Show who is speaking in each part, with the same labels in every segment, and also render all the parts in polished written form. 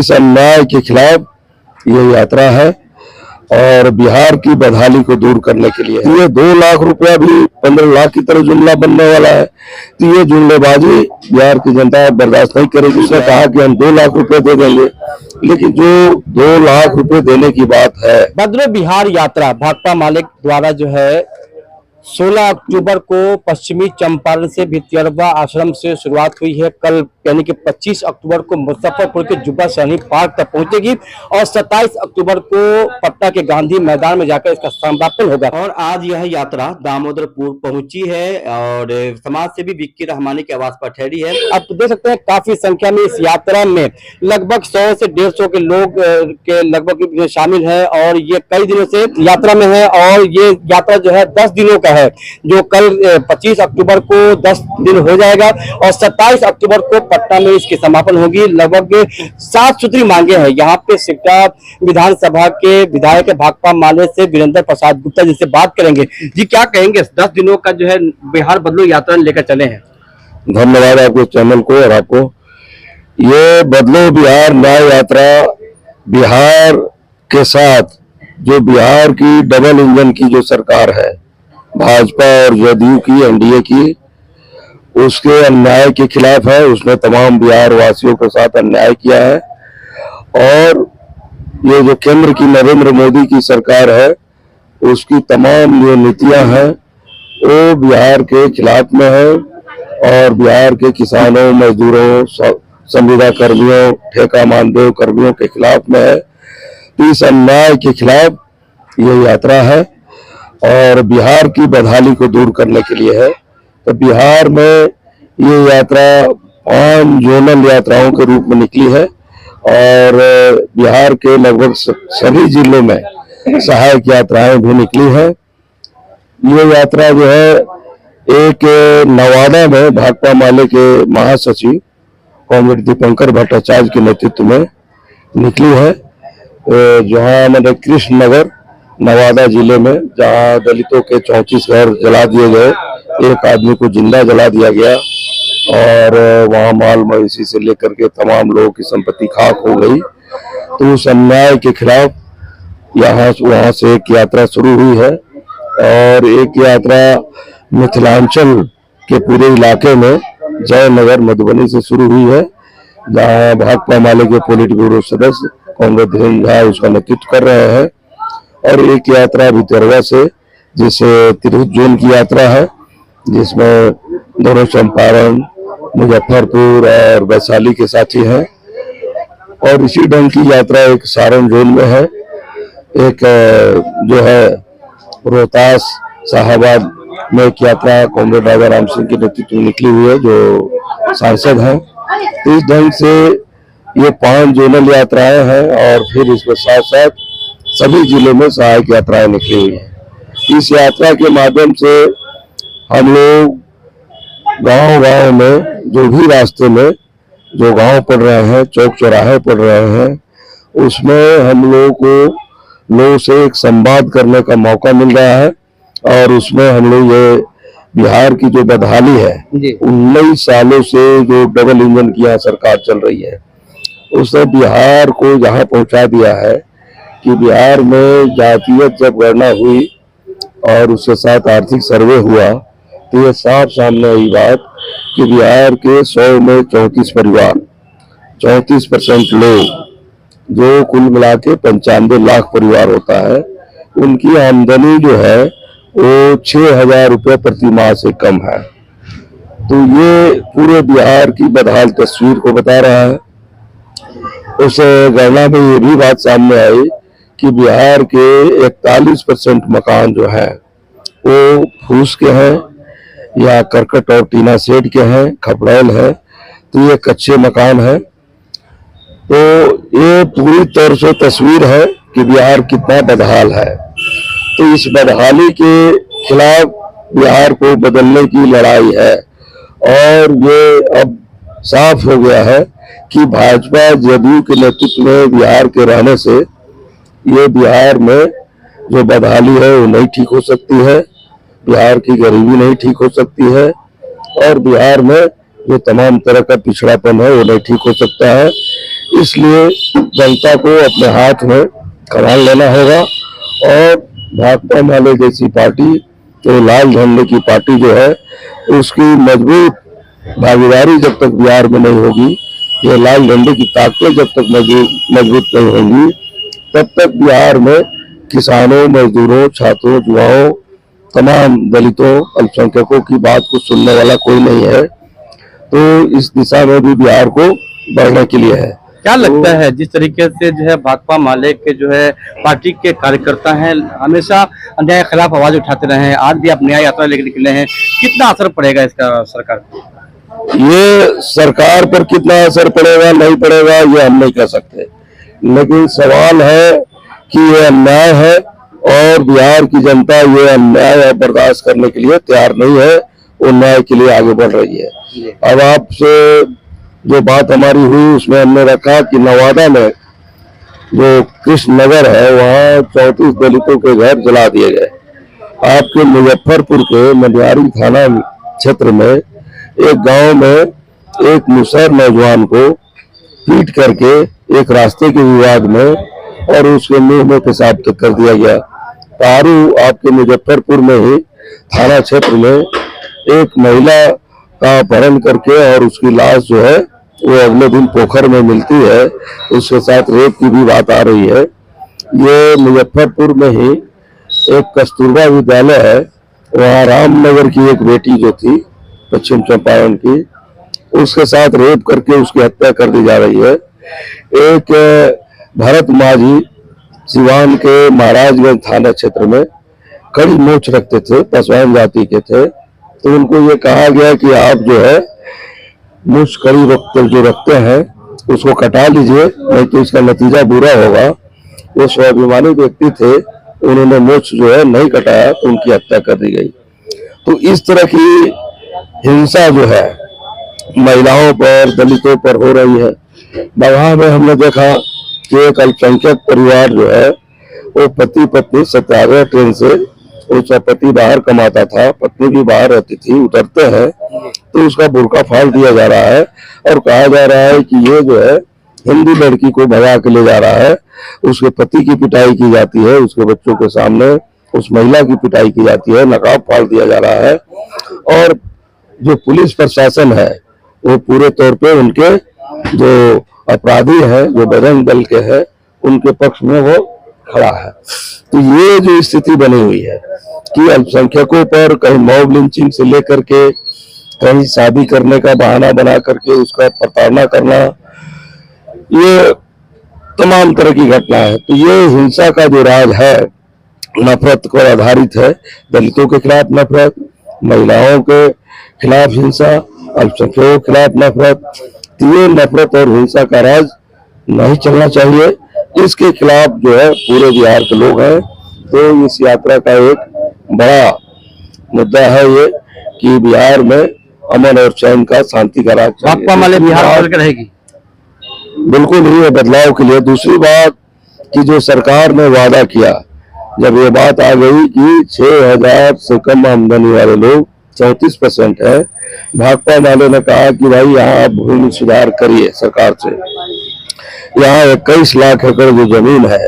Speaker 1: इस अन्याय के खिलाफ ये यात्रा है और बिहार की बदहाली को दूर करने के लिए ये 2 लाख रुपया भी 15 लाख की तरह जुमला बनने वाला है। तो ये जुमलेबाजी बिहार की जनता बर्दाश्त नहीं करेगी। उसने कहा कि हम 2 लाख रुपए दे देंगे, लेकिन जो 2 लाख रुपए देने की बात है।
Speaker 2: बदलो बिहार यात्रा भाकपा माले द्वारा जो है 16 अक्टूबर को पश्चिमी चंपारण से भितियरवा आश्रम से शुरुआत हुई है। कल यानी कि 25 अक्टूबर को मुजफ्फरपुर के जुब्बा सहनी पार्क तक पहुंचेगी और 27 अक्टूबर को पटना के गांधी मैदान में जाकर इसका समापन होगा। और आज यह यात्रा दामोदरपुर पहुंची है और समाज सेवी विक्की रहमानी के आवास पर ठहरी है। आप देख सकते हैं काफी संख्या में इस यात्रा में लगभग 100 से 150 के लोग के लगभग शामिल है और ये कई दिनों से यात्रा में है और ये यात्रा जो है 10 दिनों का है, जो कल 25 अक्टूबर को 10 दिन हो जाएगा और 27 अक्टूबर को पटना में इसकी समापन होगी। लगभग 7 सूत्री मांगे हैं। यहाँ पे सिकटा विधानसभा के विधायक भाकपा माले से वीरेंद्र प्रसाद गुप्ता जिससे बात करेंगे। जी क्या कहेंगे, 10 दिनों का जो है बिहार बदलो यात्रा लेकर चले हैं।
Speaker 1: धन्यवाद आपके चैनल को और आपको। ये बदलो बिहार न्याय यात्रा बिहार के साथ जो बिहार की डबल इंजन की जो सरकार है, भाजपा और जदयू की, एनडीए की, उसके अन्याय के खिलाफ है। उसने तमाम बिहार वासियों के साथ अन्याय किया है और ये जो केंद्र की नरेंद्र मोदी की सरकार है उसकी तमाम जो नीतियां हैं वो बिहार के खिलाफ में है और बिहार के किसानों, मजदूरों, संविदा कर्मियों, ठेका मानदेय कर्मियों के खिलाफ में है। तो इस अन्याय के खिलाफ ये यात्रा है और बिहार की बदहाली को दूर करने के लिए है। तो बिहार में ये यात्रा 5 जोनल यात्राओं के रूप में निकली है और बिहार के लगभग सभी जिलों में सहायक यात्राएं भी निकली है। ये यात्रा जो है एक नवादा में भाकपा माले के महासचिव कॉमरेड दीपंकर भट्टाचार्य के नेतृत्व में निकली है, जहां मैंने कृष्ण नगर नवादा जिले में, जहां दलितों के 34 घर जला दिए गए, एक आदमी को जिंदा जला दिया गया और वहां माल मवेशी से लेकर के तमाम लोगों की संपत्ति खाक हो गई। तो उस अन्याय के खिलाफ वहां से एक यात्रा शुरू हुई है और एक यात्रा मिथिलांचल के पूरे इलाके में जयनगर मधुबनी से शुरू हुई है, जहां भाकपा माले के पोलिट ब्यूरो सदस्य कॉमरेड धीरेन्द्र झा उसका नेतृत्व कर रहे हैं। और एक यात्रा भितियरवा से, जिसे तिरहुत जोन की यात्रा है, जिसमें दोनों चंपारण, मुजफ्फरपुर और वैशाली के साथी हैं। और इसी ढंग की यात्रा एक सारण जोन में है, एक जो है रोहतास साहबाद में एक यात्रा कॉमरेड राजा राम सिंह के नेतृत्व में निकली हुई है, जो सांसद हैं। इस ढंग से ये 5 जोनल यात्राएं हैं और फिर इसके साथ साथ सभी जिलों में सहायक यात्राएं निकली हुई हैं। इस यात्रा के माध्यम से हम लोग गांव-गांव में, जो भी रास्ते में जो गांव पड़ रहे हैं, चौक चौराहे पड़ रहे हैं, उसमें हम लोगों से एक संवाद करने का मौका मिल रहा है और उसमें हम लोग ये बिहार की जो बदहाली है 19 सालों से जो डबल इंजन की यहाँ सरकार चल रही है, उसने बिहार को जहाँ पहुँचा दिया है कि बिहार में जातीयत जब गणना हुई और उसके साथ आर्थिक सर्वे हुआ तो ये साफ सामने आई बात कि बिहार के 100 में 34 परिवार, 34% लोग, जो कुल मिला के 95 लाख परिवार होता है, उनकी आमदनी जो है वो 6,000 रुपये प्रति माह से कम है। तो ये पूरे बिहार की बदहाल तस्वीर को बता रहा है। उस गणना में ये भी बात सामने आई कि बिहार के 41% मकान जो है वो फूस के हैं या करकट और टीना शेड के हैं, खपड़ैल है, तो ये कच्चे मकान है। तो ये पूरी तौर से तस्वीर है कि बिहार कितना बदहाल है। तो इस बदहाली के खिलाफ बिहार को बदलने की लड़ाई है और ये अब साफ हो गया है कि भाजपा जदयू के नेतृत्व में बिहार के रहने से ये बिहार में जो बदहाली है वो नहीं ठीक हो सकती है, बिहार की गरीबी नहीं ठीक हो सकती है और बिहार में जो तमाम तरह का पिछड़ापन है वो नहीं ठीक हो सकता है। इसलिए जनता को अपने हाथ में कमान लेना होगा और भाकपा माले जैसी पार्टी, तो लाल झंडे की पार्टी जो है, उसकी मजबूत भागीदारी जब तक बिहार में नहीं होगी, ये लाल झंडे की ताकतें जब तक मजबूत नहीं होंगी, तब तक बिहार में किसानों, मजदूरों, छात्रों, युवाओं, तमाम दलितों, अल्पसंख्यकों की बात को सुनने वाला कोई नहीं है। तो इस दिशा में भी बिहार को बढ़ने के लिए है।
Speaker 2: क्या लगता है जिस तरीके से जो है भाकपा माले के जो है पार्टी के कार्यकर्ता हैं, हमेशा अन्याय के खिलाफ आवाज उठाते रहे हैं, आज भी आप न्याय यात्रा लेकर निकले हैं, कितना असर पड़ेगा इसका सरकार पर?
Speaker 1: ये सरकार पर कितना असर पड़ेगा नहीं पड़ेगा ये हम नहीं कह सकते, लेकिन सवाल है कि ये अन्याय है और बिहार की जनता ये अन्याय बर्दाश्त करने के लिए तैयार नहीं है, वो न्याय के लिए आगे बढ़ रही है। अब आपसे जो बात हमारी हुई उसमें हमने रखा कि नवादा में जो कृष्ण नगर है वहाँ 34 दलितों के घर जला दिए गए। आपके मुजफ्फरपुर के मनियारी थाना क्षेत्र में एक गांव में एक मुसहर नौजवान को पीट करके एक रास्ते के विवाद में और उसके मुंह में पेशाब तक कर दिया गया। पारू आपके मुजफ्फरपुर में ही थाना क्षेत्र में एक महिला का अपहरण करके और उसकी लाश जो है वो अगले दिन पोखर में मिलती है, उसके साथ रेप की भी बात आ रही है। ये मुजफ्फरपुर में ही एक कस्तूरबा विद्यालय है, वहाँ रामनगर की एक बेटी जो थी पश्चिम चंपारण की, उसके साथ रेप करके उसकी हत्या कर दी जा रही है। एक भरत माझी सिवान के महाराजगंज थाना क्षेत्र में कड़ी मोच रखते थे, पासवान जाति के थे, तो उनको ये कहा गया कि आप जो है मूछ कड़ी रखते हैं उसको कटा लीजिए, नहीं तो इसका नतीजा बुरा होगा। वो स्वाभिमानी व्यक्ति थे, उन्होंने मूछ जो है नहीं कटाया तो उनकी हत्या कर दी गई। तो इस तरह की हिंसा जो है महिलाओं पर, दलितों पर हो रही है। बगहा में हमने देखा कि एक अल्पसंख्यक परिवार जो है वो पति पत्नी सत्याग्रह ट्रेन से, उसका पति बाहर कमाता था, पत्नी भी बाहर रहती थी, उतरते हैं तो उसका बुर्का फाड़ दिया जा रहा है और कहा जा रहा है कि ये जो है हिंदू लड़की को भगा के ले जा रहा है। उसके पति की पिटाई की जाती है, उसके बच्चों के सामने उस महिला की पिटाई की जाती है, नकाब फाड़ दिया जा रहा है और जो पुलिस प्रशासन है वो पूरे तौर पे उनके जो अपराधी हैं, जो बजरंग दल के हैं, उनके पक्ष में वो खड़ा है। तो ये जो स्थिति बनी हुई है कि अल्पसंख्यकों पर कहीं मॉब लिंचिंग से लेकर के कहीं शादी करने का बहाना बना करके उसका प्रताड़ना करना, ये तमाम तरह की घटना है। तो ये हिंसा का जो राज है नफरत पर आधारित है, दलितों के खिलाफ नफरत, महिलाओं के खिलाफ हिंसा, अल्पसंख्यकों के खिलाफ नफरत। तो ये नफरत और हिंसा का राज नहीं चलना चाहिए, इसके खिलाफ जो है पूरे बिहार के लोग हैं। तो इस यात्रा का एक बड़ा मुद्दा है ये कि बिहार में अमन और चैन का, शांति का राज चाहिए।
Speaker 2: भाकपा माले बिहार बदल के रहेगी?
Speaker 1: बिल्कुल नहीं है, बदलाव के लिए। दूसरी बात कि जो सरकार ने वादा किया, जब ये बात आ गई कि 6000 से कम आमदनी वाले लोग 34% है, भाकपा वाले ने कहा कि भाई यहाँ आप भूमि सुधार करिए सरकार से। यहाँ 21 लाख एकड़ जो जमीन है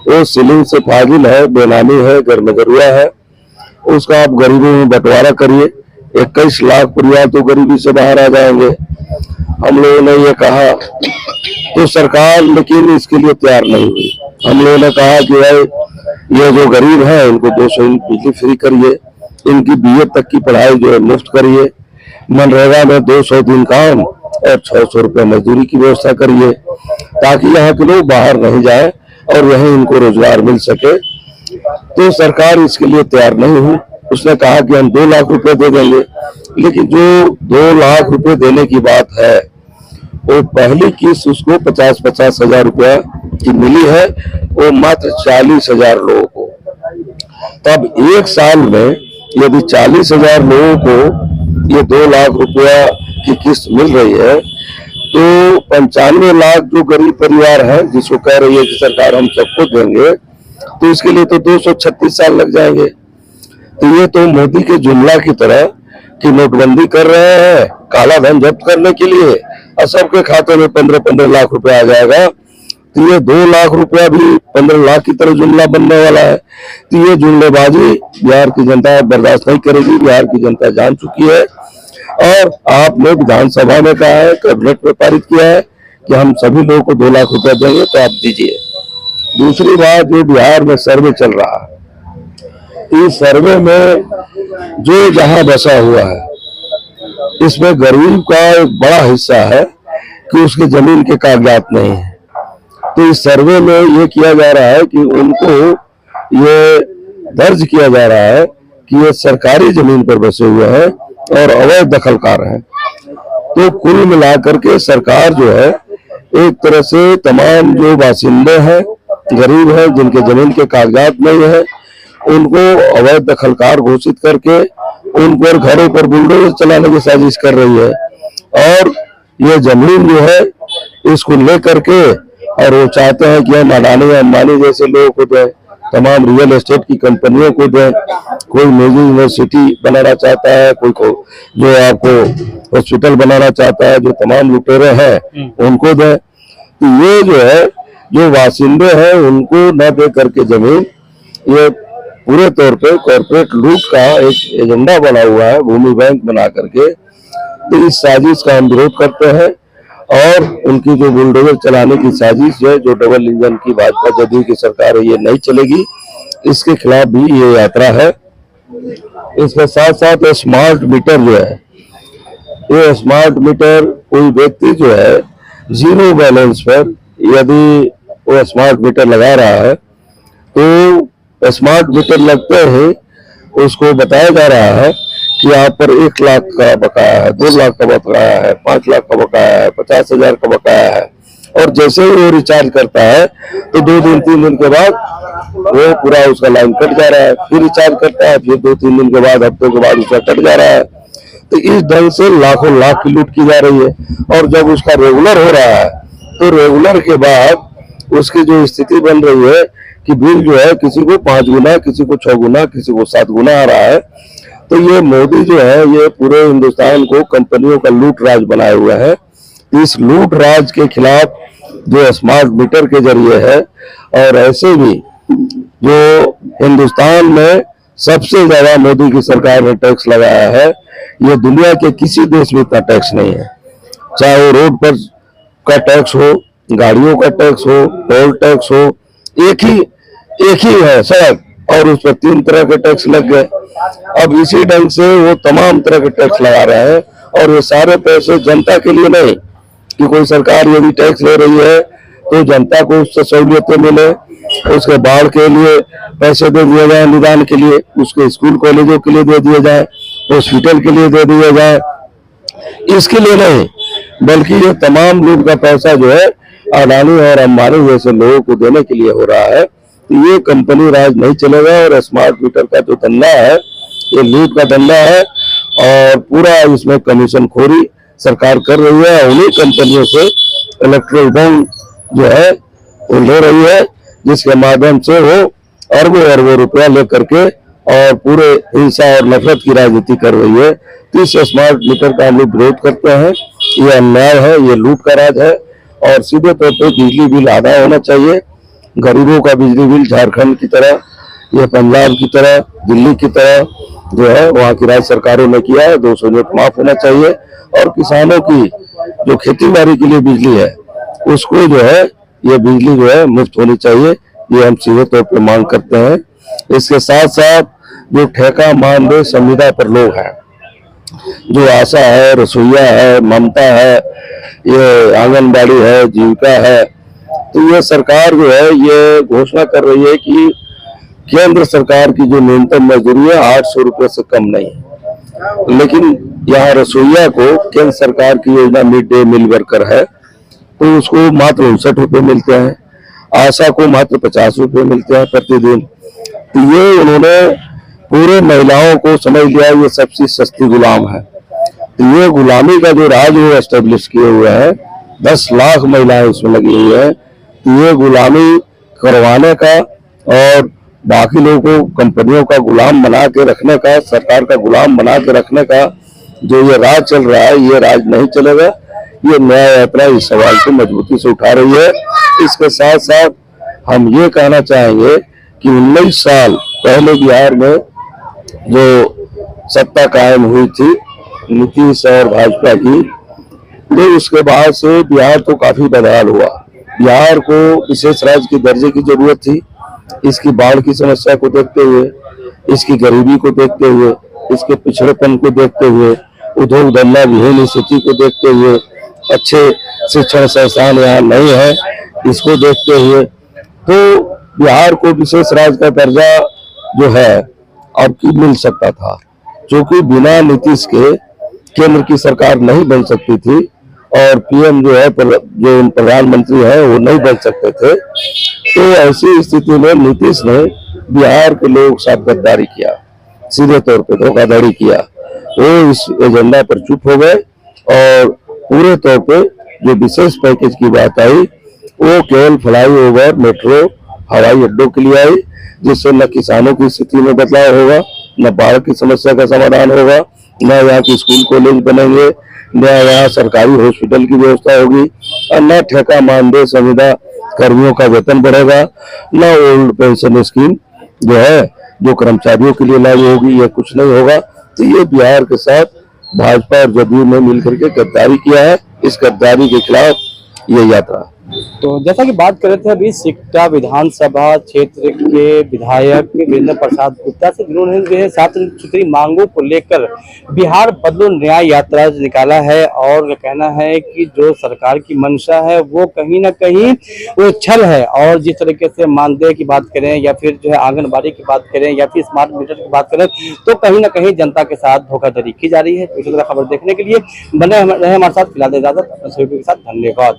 Speaker 1: वो सीलिंग से फाजिल है, बेनामी है, गर्मगरुआ है, उसका आप गरीबी में बंटवारा करिए। 21 लाख परिवार तो गरीबी से बाहर आ जाएंगे। हम लोगों ने ये कहा तो सरकार लेकिन इसके लिए तैयार नहीं हुई। हम लोगों ने कहा कि भाई ये जो गरीब है इनको 200 यूनिट बिजली फ्री करिए, इनकी बीए तक की पढ़ाई जो है मुफ्त करिए, मनरेगा में 200 दिन काम और 600 रुपये मजदूरी की व्यवस्था करिए, ताकि यहाँ के लोग बाहर नहीं जाए और वहीं इनको रोजगार मिल सके। तो सरकार इसके लिए तैयार नहीं हुई। उसने कहा कि हम 2 लाख रुपए दे देंगे, लेकिन जो 2 लाख रुपए देने की बात है वो पहली किस्त उसको 50-50 हजार रुपया की मिली है, वो मात्र 40,000 लोगों को। तब एक साल में यदि 40,000 लोगों को ये 2 लाख रुपया की किस्त मिल रही है तो 95 लाख जो गरीब परिवार है जिसको कह रही है कि सरकार हम सबको देंगे, तो इसके लिए तो 236 साल लग जाएंगे। तो ये तो मोदी के जुमला की तरह कि नोटबंदी कर रहे हैं काला धन जब्त करने के लिए और सबके खाते में 15-15 लाख रुपया आ जाएगा, तो ये 2 लाख रुपया भी 15 लाख की तरह जुमला बनने वाला है। तो ये जुमलेबाजी बिहार की जनता बर्दाश्त नहीं करेगी, बिहार की जनता जान चुकी है। और आपने विधानसभा में कहा है, कैबिनेट में पारित किया है कि हम सभी लोगों को 2 लाख रुपया देंगे, तो आप दीजिए। दूसरी बात, जो बिहार में सर्वे चल रहा है, इस सर्वे में जो जहां बसा हुआ है, इसमें गरीब का एक बड़ा हिस्सा है कि उसके जमीन के कागजात नहीं है। तो इस सर्वे में ये किया जा रहा है कि उनको ये दर्ज किया जा रहा है कि ये सरकारी जमीन पर बसे हुए हैं और अवैध दखलकार हैं। तो कुल मिलाकर के सरकार जो है एक तरह से तमाम जो बासिंदे हैं, गरीब हैं, जिनके जमीन के कागजात नहीं है, उनको अवैध दखलकार घोषित करके उन पर घरों पर बुलडोजर चलाने की साजिश कर रही है। और ये जमीन जो है इसको लेकर के और वो चाहते हैं कि हम अडानी अंबानी जैसे लोगों को दें, तमाम रियल एस्टेट की कंपनियों को दें, कोई निजी यूनिवर्सिटी बनाना चाहता है, कोई को जो आपको हॉस्पिटल बनाना चाहता है, जो तमाम लुटेरे हैं उनको दें। तो ये जो है, जो वासिंदे हैं उनको न दे करके जमीन, ये पूरे तौर पे कॉर्पोरेट लूट का एक एजेंडा बना हुआ है, भूमि बैंक बना करके। तो इस साजिश का हम विरोध करते हैं और उनकी जो बुलडोजर चलाने की साजिश है, जो डबल इंजन की भाजपा जदयू की सरकार है, ये नहीं चलेगी। इसके खिलाफ भी ये यात्रा है। इसके साथ साथ स्मार्ट मीटर जो है, ये स्मार्ट मीटर कोई व्यक्ति जो है जीरो बैलेंस पर यदि वो स्मार्ट मीटर लगा रहा है, तो स्मार्ट मीटर लगते ही उसको बताया जा रहा है कि आप पर 1 लाख का बकाया है, 2 लाख का बकाया है, 5 लाख का बकाया है, 50,000 का बकाया है। और जैसे ही वो रिचार्ज करता है तो 2 दिन 3 दिन के बाद वो पूरा उसका लाइन कट जा रहा है, फिर रिचार्ज करता है, फिर 2-3 दिन के बाद, हफ्तों के बाद उसका कट जा रहा है। तो इस ढंग से लाखों लाख की लूट की जा रही है। और जब उसका रेगुलर हो रहा है तो रेगुलर के बाद उसकी जो स्थिति बन रही है कि बिल जो है किसी को 5 गुना, किसी को 6 गुना, किसी को 7 गुना आ रहा है। तो ये मोदी जो है ये पूरे हिंदुस्तान को कंपनियों का लूट राज बनाए हुए है। इस लूट राज के खिलाफ जो स्मार्ट मीटर के जरिए है, और ऐसे भी जो हिंदुस्तान में सबसे ज्यादा मोदी की सरकार ने टैक्स लगाया है, ये दुनिया के किसी देश में इतना टैक्स नहीं है। चाहे वो रोड पर का टैक्स हो, गाड़ियों का टैक्स हो, टोल टैक्स हो, एक ही है सड़क, और उस पर 3 तरह के टैक्स लग गए। अब इसी ढंग से वो तमाम तरह के टैक्स लगा रहे हैं, और ये सारे पैसे जनता के लिए नहीं कि कोई सरकार यदि टैक्स ले रही है तो जनता को उससे सहूलियतें मिले, उसके बाढ़ के लिए पैसे दे दिए जाए, निदान के लिए, उसके स्कूल कॉलेजों के लिए दे दिए जाए, हॉस्पिटल के लिए दे दिए जाए, इसके लिए नहीं, बल्कि ये तमाम लोग का पैसा जो है अडानी और अंबानी जैसे लोगों को देने के लिए हो रहा है। तो ये कंपनी राज नहीं चलेगा। और स्मार्ट मीटर का जो धंधा है ये लूट का धंधा है, और पूरा इसमें कमीशन खोरी सरकार कर रही है। उन्हीं कंपनियों से इलेक्ट्रल बॉन्ड जो है वो ले रही है, जिसके माध्यम से वो अरबों रुपया लेकर के और पूरे हिंसा और नफरत की राजनीति कर रही है। तो इस स्मार्ट मीटर का हम लोग विरोध करते हैं। ये अन्याय है, ये लूट का राज है। और सीधे तौर पर बिजली बिल आधा होना चाहिए। गरीबों का बिजली बिल झारखंड की तरह, ये पंजाब की तरह, दिल्ली की तरह जो है वहाँ की राज्य सरकारों ने किया है, 200 यूनिट माफ होना चाहिए। और किसानों की जो खेती बाड़ी के लिए बिजली है उसको जो है ये बिजली जो है मुफ्त होनी चाहिए। ये हम सीधे तौर पर मांग करते हैं। इसके साथ साथ जो ठेका मानदेय संविदा पर लोग हैं, जो आशा है, रसोईया है, ममता है, ये आंगनबाड़ी है, जीविका है, तो ये सरकार जो है ये घोषणा कर रही है कि केंद्र सरकार की जो न्यूनतम मजदूरी है 800 रुपये से कम नहीं है। लेकिन यहाँ रसोईया को केंद्र सरकार की योजना मिड डे मील वर्कर है, तो उसको मात्र 59 रुपये मिलते हैं। आशा को मात्र 50 रुपये मिलते हैं प्रतिदिन। तो ये उन्होंने पूरे महिलाओं को समझ लिया ये सबसे सस्ती गुलाम है। तो ये गुलामी का जो राज वो एस्टेब्लिश किए हुए हैं, 10 लाख महिलाएं इसमें लगी हुई है। तो ये गुलामी करवाने का और बाकी लोगों को कंपनियों का गुलाम बना के रखने का, सरकार का गुलाम बना के रखने का जो ये राज चल रहा है ये राज नहीं चलेगा। ये न्याय यात्रा इस सवाल को मजबूती से उठा रही है। इसके साथ साथ हम ये कहना चाहेंगे कि 19 साल पहले बिहार में जो सत्ता कायम हुई थी नीतीश और भाजपा की, तो उसके बाद से बिहार तो काफी बदहाल हुआ। बिहार को विशेष राज्य के दर्जे की जरूरत थी। इसकी बाढ़ की समस्या को देखते हुए, इसकी गरीबी को देखते हुए, इसके पिछड़ेपन को देखते हुए, उद्योग धंधा विहीन स्थिति को देखते हुए, अच्छे शिक्षण संस्थान यहाँ नहीं है, इसको देखते हुए तो बिहार को विशेष राज्य का दर्जा जो है अब की मिल सकता था, क्योंकि बिना नीतीश के केंद्र की सरकार नहीं बन सकती थी और पीएम जो है जो प्रधानमंत्री है वो नहीं बन सकते थे। तो ऐसी स्थिति में नीतीश ने बिहार के लोग साथ गद्दारी किया, सीधे तौर पे धोखाधड़ी किया। वो इस एजेंडा पर चुप हो गए और पूरे तौर पे जो विशेष पैकेज की बात आई वो केवल फ्लाईओवर, मेट्रो, हवाई अड्डों के लिए आई, जिससे न किसानों की स्थिति में बदलाव होगा, न बाढ़ की समस्या का समाधान होगा, न यहाँ की स्कूल कॉलेज बनेंगे, न यहाँ सरकारी हॉस्पिटल की व्यवस्था होगी, और न ठेका मानदेय संविदा कर्मियों का वेतन बढ़ेगा, न ओल्ड पेंशन स्कीम जो है जो कर्मचारियों के लिए लागू होगी, यह कुछ नहीं होगा। तो ये बिहार के साथ भाजपा और जदयू ने मिलकर के गद्दारी किया है। इस गद्दारी के खिलाफ ये यात्रा।
Speaker 2: तो जैसा कि बात कर रहे थे अभी सिकटा विधानसभा क्षेत्र के विधायक वीरेंद्र प्रसाद गुप्ता से, जिन्होंने जो है 7 सूत्री मांगों को लेकर बिहार बदलो न्याय यात्रा निकाला है और कहना है कि जो सरकार की मंशा है वो कहीं ना कहीं वो छल है। और जिस तरीके से मानदेय की बात करें या फिर जो है आंगनबाड़ी की बात करें या फिर स्मार्ट मीटर की बात करें तो कहीं ना कहीं जनता के साथ धोखाधड़ी की जा रही है। इसी तरह खबर देखने के लिए बने रहे हमारे साथ। फिलहाल इजाजत, अपने सभी के साथ धन्यवाद।